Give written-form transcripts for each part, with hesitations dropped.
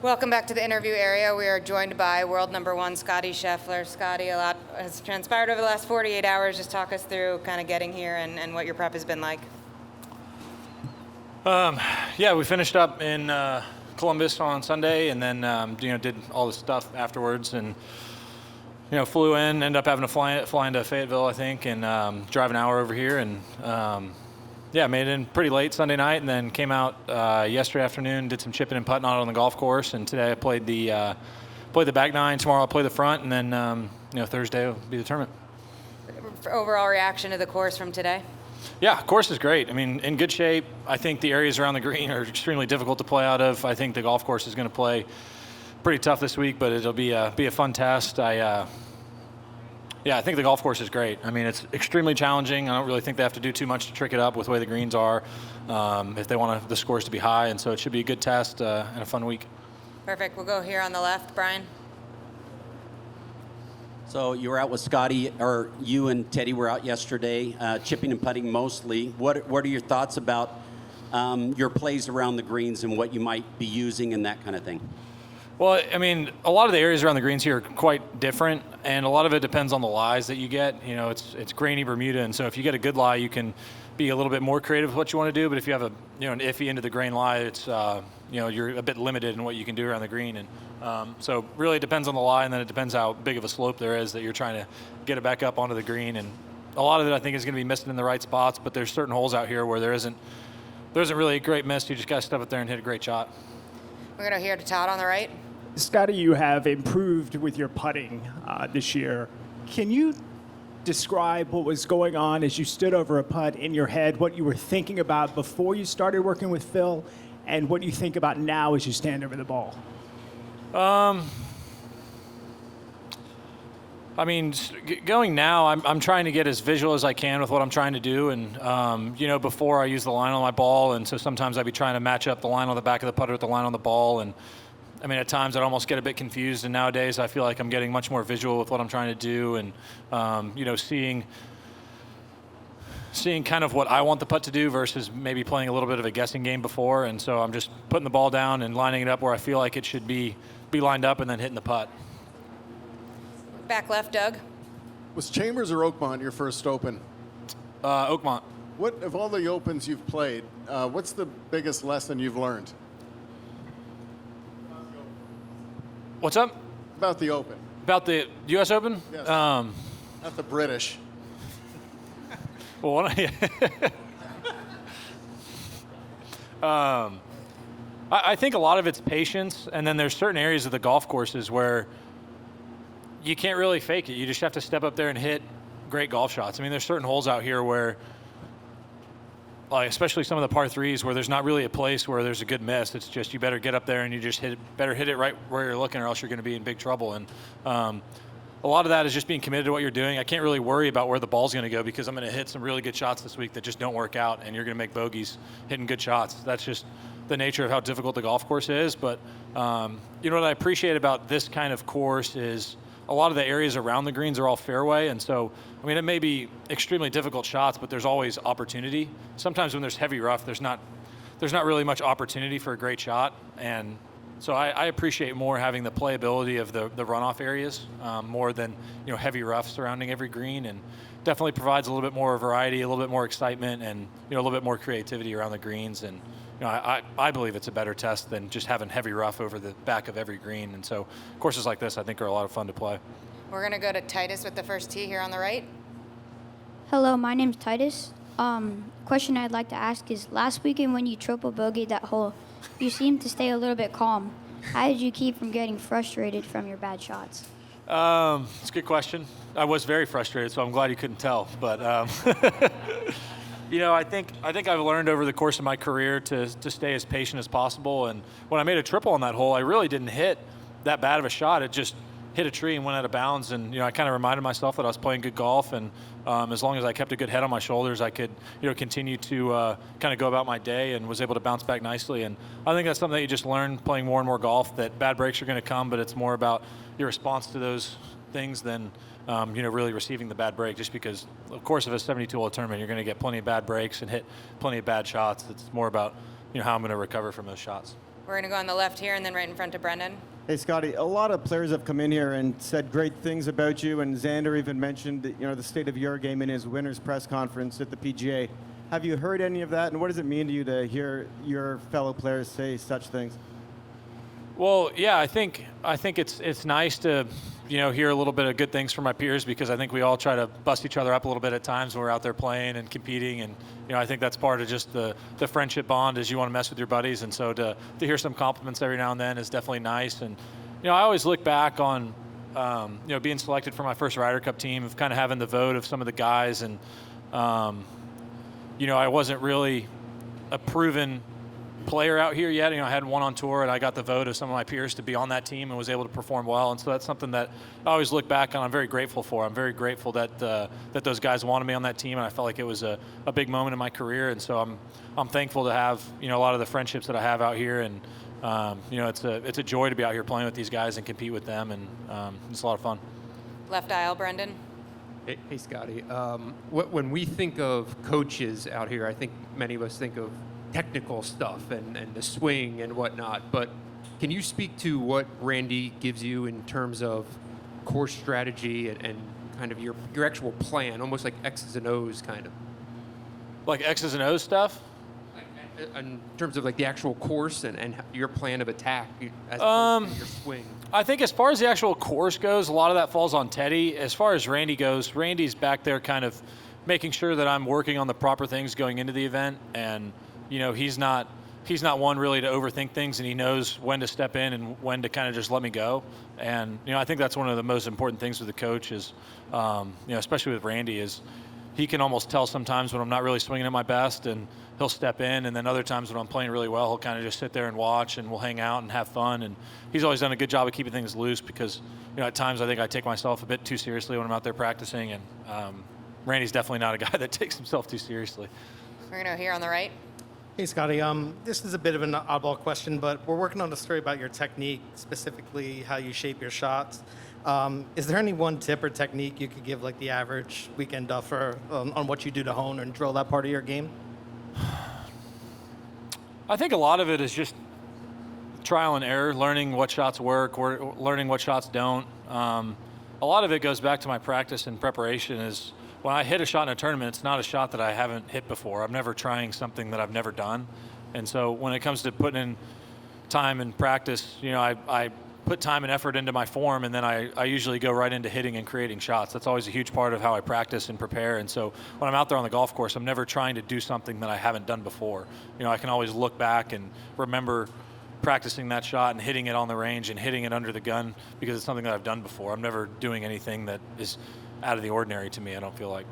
Welcome back to the interview area. We are joined by world number one, Scottie Scheffler. Scottie, a lot has transpired over the last 48 hours. Just talk us through kind of getting here and what your prep has been like. Yeah, we finished up in Columbus on Sunday, and then did all the stuff afterwards, and flew in. Ended up having to fly into Fayetteville, I think, and drive an hour over here, and made it in pretty late Sunday night, and then came out yesterday afternoon, did some chipping and putting out on the golf course, and today I played the back nine. Tomorrow I'll play the front, and then Thursday will be the tournament. Overall reaction to the course from today? Yeah, course is great. I mean, in good shape. I think the areas around the green are extremely difficult to play out of. I think the golf course is going to play pretty tough this week, but it'll be a fun test. I think the golf course is great. I mean, it's extremely challenging. I don't really think they have to do too much to trick it up with the way the greens are if they want the scores to be high, and so it should be a good test and a fun week. Perfect. We'll go here on the left. Brian? So you were out with Scottie, or you and Teddy were out yesterday, chipping and putting mostly. What are your thoughts about your plays around the greens and what you might be using and that kind of thing? Well, I mean, a lot of the areas around the greens here are quite different, and a lot of it depends on the lies that you get. It's grainy Bermuda, and so if you get a good lie, you can be a little bit more creative with what you want to do. But if you have an iffy into the grain lie, it's you're a bit limited in what you can do around the green. And so really it depends on the lie, and then it depends how big of a slope there is that you're trying to get it back up onto the green. And a lot of it I think is going to be missing in the right spots, but there's certain holes out here where there isn't really a great miss. You just got to step up there and hit a great shot. We're going to hear to Todd on the right. Scottie, you have improved with your putting this year. Can you describe what was going on as you stood over a putt in your head, what you were thinking about before you started working with Phil, and what you think about now as you stand over the ball? I mean, going now, I'm trying to get as visual as I can with what I'm trying to do. And, before I use the line on my ball, and so sometimes I'd be trying to match up the line on the back of the putter with the line on the ball. And, I mean, at times I'd almost get a bit confused. And nowadays I feel like I'm getting much more visual with what I'm trying to do, and, seeing kind of what I want the putt to do versus maybe playing a little bit of a guessing game before. And so I'm just putting the ball down and lining it up where I feel like it should be lined up, and then hitting the putt. Back left, Doug. Was Chambers or Oakmont your first Open? Oakmont. What of all the Opens you've played, what's the biggest lesson you've learned? What's up? About the Open. About the U.S. Open? Yes. Not the British. Well, I think a lot of it's patience, and then there's certain areas of the golf courses where you can't really fake it. You just have to step up there and hit great golf shots. I mean, there's certain holes out here where, like especially some of the par threes, where there's not really a place where there's a good miss. It's just you better get up there and you just better hit it right where you're looking, or else you're going to be in big trouble. And a lot of that is just being committed to what you're doing. I can't really worry about where the ball's going to go, because I'm going to hit some really good shots this week that just don't work out, and you're going to make bogeys hitting good shots. That's just the nature of how difficult the golf course is. But what I appreciate about this kind of course is a lot of the areas around the greens are all fairway, and so, I mean, it may be extremely difficult shots, but there's always opportunity. Sometimes when there's heavy rough, there's not really much opportunity for a great shot, and so I appreciate more having the playability of the runoff areas more than heavy rough surrounding every green, and definitely provides a little bit more variety, a little bit more excitement, and a little bit more creativity around the greens. And I believe it's a better test than just having heavy rough over the back of every green. And so courses like this I think are a lot of fun to play. We're going to go to Titus with the first tee here on the right. Hello, my name's Titus. Question I'd like to ask is, last weekend when you triple bogeyed that hole, you seemed to stay a little bit calm. How did you keep from getting frustrated from your bad shots? It's a good question. I was very frustrated, so I'm glad you couldn't tell. But I think I've learned over the course of my career to stay as patient as possible. And when I made a triple on that hole, I really didn't hit that bad of a shot. It just hit a tree and went out of bounds. And I kind of reminded myself that I was playing good golf, and as long as I kept a good head on my shoulders, I could continue to kind of go about my day, and was able to bounce back nicely. And I think that's something that you just learn playing more and more golf, that bad breaks are going to come, but it's more about your response to those things than really receiving the bad break. Just because, of course, of a 72-hole tournament, you're going to get plenty of bad breaks and hit plenty of bad shots. It's more about how I'm going to recover from those shots. We're going to go on the left here and then right in front of Brendan. Hey, Scottie, a lot of players have come in here and said great things about you, and Xander even mentioned the state of your game in his winner's press conference at the PGA. Have you heard any of that, and what does it mean to you to hear your fellow players say such things? Well, yeah, I think it's nice to hear a little bit of good things from my peers, because I think we all try to bust each other up a little bit at times when we're out there playing and competing, and I think that's part of just the friendship bond, is you want to mess with your buddies, and so to hear some compliments every now and then is definitely nice. And I always look back on being selected for my first Ryder Cup team, of kind of having the vote of some of the guys, and I wasn't really a proven player out here yet. I hadn't won on tour, and I got the vote of some of my peers to be on that team and was able to perform well. And so that's something that I always look back on. I'm very grateful for. I'm very grateful that those guys wanted me on that team, and I felt like it was a big moment in my career. And so I'm thankful to have a lot of the friendships that I have out here, and it's a joy to be out here playing with these guys and compete with them, and it's a lot of fun. Left aisle, Brendan. Hey, Scottie. When we think of coaches out here, I think many of us think of technical stuff and the swing and whatnot. But can you speak to what Randy gives you in terms of course strategy and kind of your actual plan, almost like X's and O's kind of? Like X's and O's stuff? In terms of like the actual course and your plan of attack as opposed to your swing. I think as far as the actual course goes, a lot of that falls on Teddy. As far as Randy goes, Randy's back there kind of making sure that I'm working on the proper things going into the event, and he's not one really to overthink things, and he knows when to step in and when to kind of just let me go. And I think that's one of the most important things with the coach is, especially with Randy, is he can almost tell sometimes when I'm not really swinging at my best, and he'll step in, and then other times when I'm playing really well, he'll kind of just sit there and watch, and we'll hang out and have fun. And he's always done a good job of keeping things loose, because at times I think I take myself a bit too seriously when I'm out there practicing, and Randy's definitely not a guy that takes himself too seriously. We're going to here on the right. Hey, Scottie. This is a bit of an oddball question, but we're working on a story about your technique, specifically how you shape your shots. Is there any one tip or technique you could give, like the average weekend duffer, on what you do to hone and drill that part of your game? I think a lot of it is just trial and error, learning what shots work, or learning what shots don't. A lot of it goes back to my practice and preparation. Is when I hit a shot in a tournament, it's not a shot that I haven't hit before. I'm never trying something that I've never done. And so when it comes to putting in time and practice, I put time and effort into my form, and then I usually go right into hitting and creating shots. That's always a huge part of how I practice and prepare. And so when I'm out there on the golf course, I'm never trying to do something that I haven't done before. I can always look back and remember practicing that shot and hitting it on the range and hitting it under the gun, because it's something that I've done before. I'm never doing anything that is out of the ordinary to me, I don't feel like.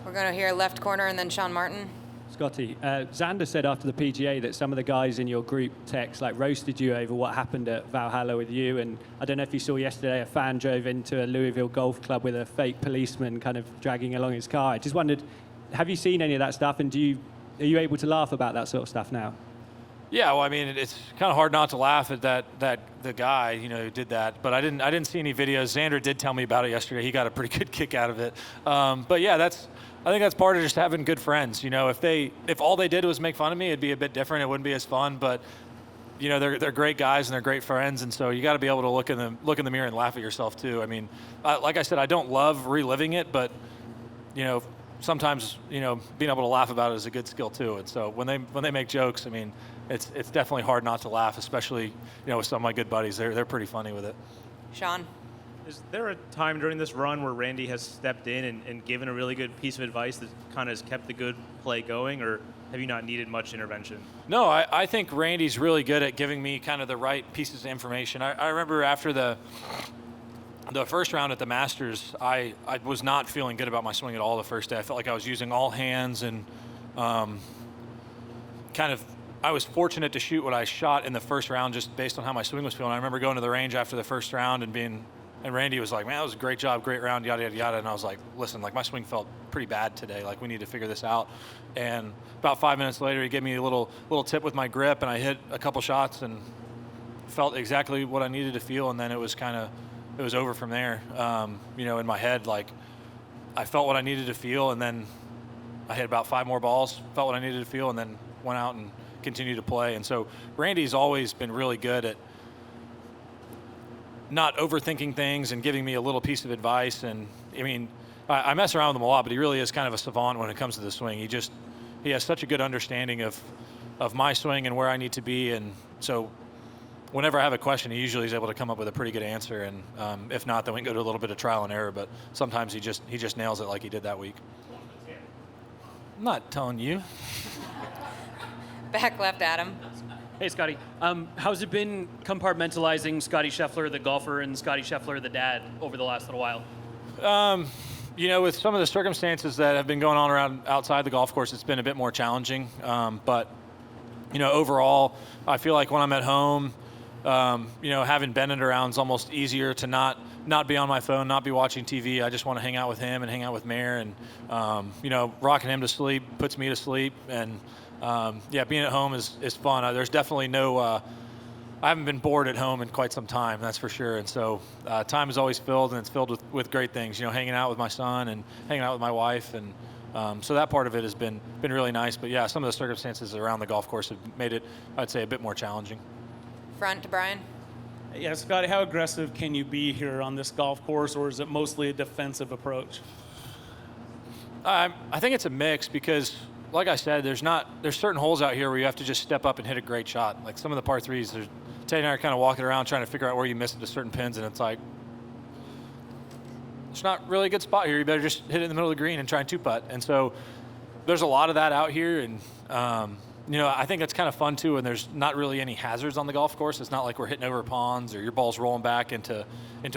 We're going to hear left corner and then Sean Martin. Scottie, Xander said after the PGA that some of the guys in your group text roasted you over what happened at Valhalla with you, and I don't know if you saw yesterday a fan drove into a Louisville golf club with a fake policeman kind of dragging along his car. I just wondered, have you seen any of that stuff, and are you able to laugh about that sort of stuff now? Yeah, well, I mean, it's kind of hard not to laugh at that the guy, who did that. But I didn't see any videos. Xander did tell me about it yesterday. He got a pretty good kick out of it. But yeah, I think that's part of just having good friends. If all they did was make fun of me, it'd be a bit different. It wouldn't be as fun. But they're great guys and they're great friends, and so you got to be able to look in the mirror and laugh at yourself too. I mean, like I said, I don't love reliving it, but sometimes being able to laugh about it is a good skill too. And so when they make jokes, I mean, it's definitely hard not to laugh, especially with some of my good buddies. They're pretty funny with it. Sean. Is there a time during this run where Randy has stepped in and given a really good piece of advice that kind of has kept the good play going, or have you not needed much intervention? No, I think Randy's really good at giving me kind of the right pieces of information. I remember after the first round at the Masters, I was not feeling good about my swing at all the first day. I felt like I was using all hands, and I was fortunate to shoot what I shot in the first round just based on how my swing was feeling. I remember going to the range after the first round and Randy was like, man, that was a great job, great round, yada, yada, yada. And I was like, listen, my swing felt pretty bad today. We need to figure this out. And about 5 minutes later, he gave me a little tip with my grip, and I hit a couple shots and felt exactly what I needed to feel. And then it was over from there. In my head, I felt what I needed to feel, and then I hit about 5 more balls, felt what I needed to feel, and then went out and continue to play. And so Randy's always been really good at not overthinking things and giving me a little piece of advice. And I mean, I mess around with him a lot, but he really is kind of a savant when it comes to the swing. He has such a good understanding of my swing and where I need to be. And so whenever I have a question, he usually is able to come up with a pretty good answer. And if not, then we can go to a little bit of trial and error. But sometimes he just nails it like he did that week. I'm not telling you. Back left, Adam. Hey, Scottie. How's it been compartmentalizing Scottie Scheffler, the golfer, and Scottie Scheffler, the dad, over the last little while? With some of the circumstances that have been going on around outside the golf course, it's been a bit more challenging. But overall, I feel like when I'm at home, having Bennett around is almost easier to not be on my phone, not be watching TV. I just want to hang out with him and hang out with Mare, and rocking him to sleep puts me to sleep. And being at home is fun. There's definitely I haven't been bored at home in quite some time, that's for sure. And so time is always filled, and it's filled with great things. Hanging out with my son and hanging out with my wife, and so that part of it has been really nice. But yeah, some of the circumstances around the golf course have made it, I'd say, a bit more challenging. Front to Brian. Yeah, Scottie, how aggressive can you be here on this golf course, or is it mostly a defensive approach? I think it's a mix because, like I said, there's certain holes out here where you have to just step up and hit a great shot. Like some of the par threes, Teddy and I are kind of walking around trying to figure out where you missed into certain pins, and it's like, it's not really a good spot here. You better just hit it in the middle of the green and try and two-putt. And so there's a lot of that out here, and I think it's kind of fun too, and there's not really any hazards on the golf course. It's not like we're hitting over ponds or your ball's rolling back into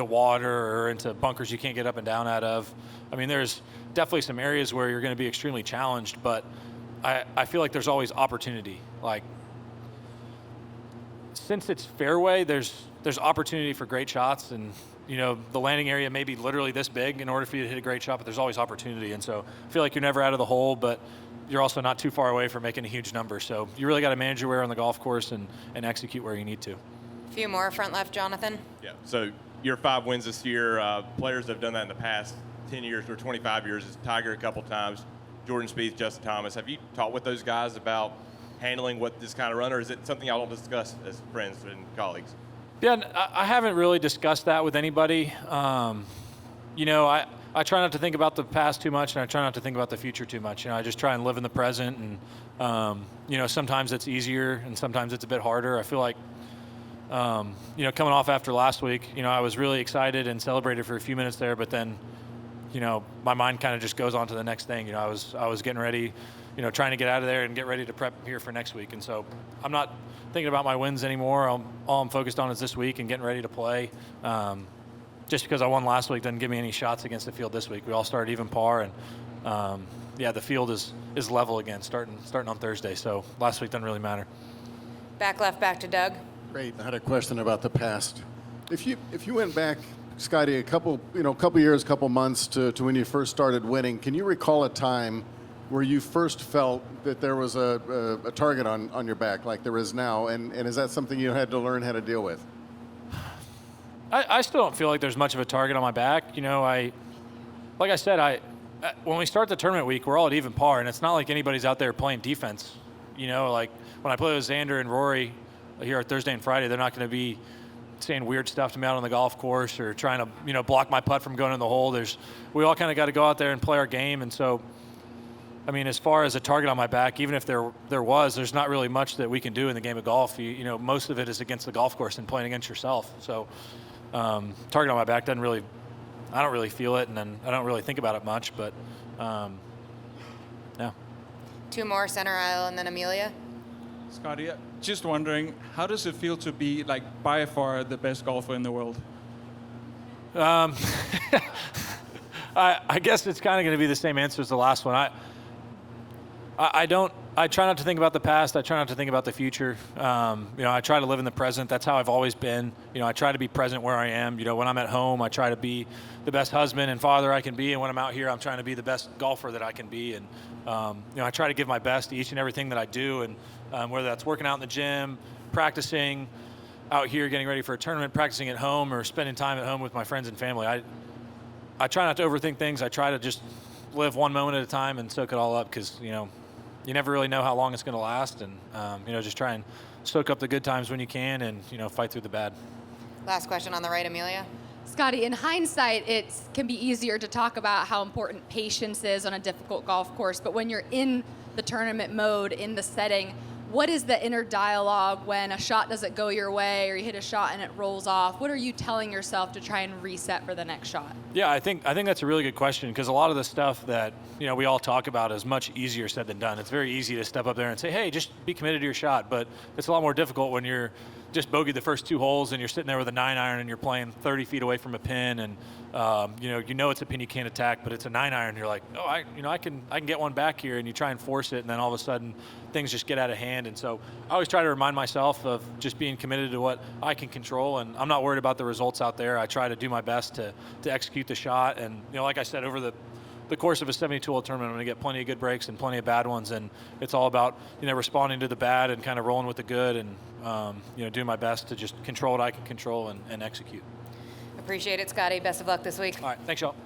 water or into bunkers you can't get up and down out of. I mean, there's definitely some areas where you're going to be extremely challenged, but I feel like there's always opportunity. Like, since it's fairway, there's opportunity for great shots, and the landing area may be literally this big in order for you to hit a great shot, but there's always opportunity. And so I feel like you're never out of the hole, but you're also not too far away from making a huge number. So you really got to manage your way on the golf course and execute where you need to. A few more front left, Jonathan. Yeah, so your 5 wins this year, players have done that in the past 10 years or 25 years. It's Tiger a couple times, Jordan Spieth, Justin Thomas. Have you talked with those guys about handling what this kind of run, or is it something y'all don't discuss as friends and colleagues? Yeah, I haven't really discussed that with anybody. I try not to think about the past too much, and I try not to think about the future too much. I just try and live in the present, and sometimes it's easier and sometimes it's a bit harder. I feel like coming off after last week, I was really excited and celebrated for a few minutes there, but then my mind kind of just goes on to the next thing. I was getting ready, trying to get out of there and get ready to prep here for next week. And so I'm not thinking about my wins anymore. All I'm focused on is this week and getting ready to play. Just because I won last week doesn't give me any shots against the field this week. We all started even par, and the field is level again starting on Thursday. So last week doesn't really matter. Back left, back to Doug. Great. I had a question about the past. If you went back, Scottie, a couple years, couple months to when you first started winning, can you recall a time where you first felt that there was a target on your back like there is now, and is that something you had to learn how to deal with? I still don't feel like there's much of a target on my back. Like I said, when we start the tournament week, we're all at even par, and it's not like anybody's out there playing defense. Like when I play with Xander and Rory here on Thursday and Friday, they're not going to be saying weird stuff to me out on the golf course or trying to block my putt from going in the hole. We all kind of got to go out there and play our game, and so I mean, as far as a target on my back, even if there's not really much that we can do in the game of golf. Most of it is against the golf course and playing against yourself. So target on my back I don't really feel it, and then I don't really think about it much, but yeah. 2 more, center aisle, and then Amelia. Scottie, just wondering, how does it feel to be by far the best golfer in the world? I guess it's kind of going to be the same answer as the last one. I try not to think about the past. I try not to think about the future. I try to live in the present. That's how I've always been. I try to be present where I am. When I'm at home, I try to be the best husband and father I can be. And when I'm out here, I'm trying to be the best golfer that I can be. And, I try to give my best to each and everything that I do. And whether that's working out in the gym, practicing out here, getting ready for a tournament, practicing at home, or spending time at home with my friends and family. I try not to overthink things. I try to just live one moment at a time and soak it all up because, you never really know how long it's going to last, and just try and soak up the good times when you can, and fight through the bad. Last question on the right, Amelia. Scottie, in hindsight, it can be easier to talk about how important patience is on a difficult golf course, but when you're in the tournament mode, in the setting, what is the inner dialogue when a shot doesn't go your way or you hit a shot and it rolls off? What are you telling yourself to try and reset for the next shot? Yeah, I think that's a really good question, because a lot of the stuff that we all talk about is much easier said than done. It's very easy to step up there and say, hey, just be committed to your shot, but it's a lot more difficult when you're just bogeyed the first 2 holes and you're sitting there with a 9-iron and you're playing 30 feet away from a pin, and it's a pin you can't attack, but it's a 9-iron. You're like, oh, I can get one back here, and you try and force it, and then all of a sudden things just get out of hand. And so I always try to remind myself of just being committed to what I can control, and I'm not worried about the results out there. I try to do my best to execute the shot, and like I said, over the course of a 72-hole tournament, I'm going to get plenty of good breaks and plenty of bad ones, and it's all about responding to the bad and kind of rolling with the good, and doing my best to just control what I can control and execute. Appreciate it, Scottie. Best of luck this week. All right, thanks, y'all.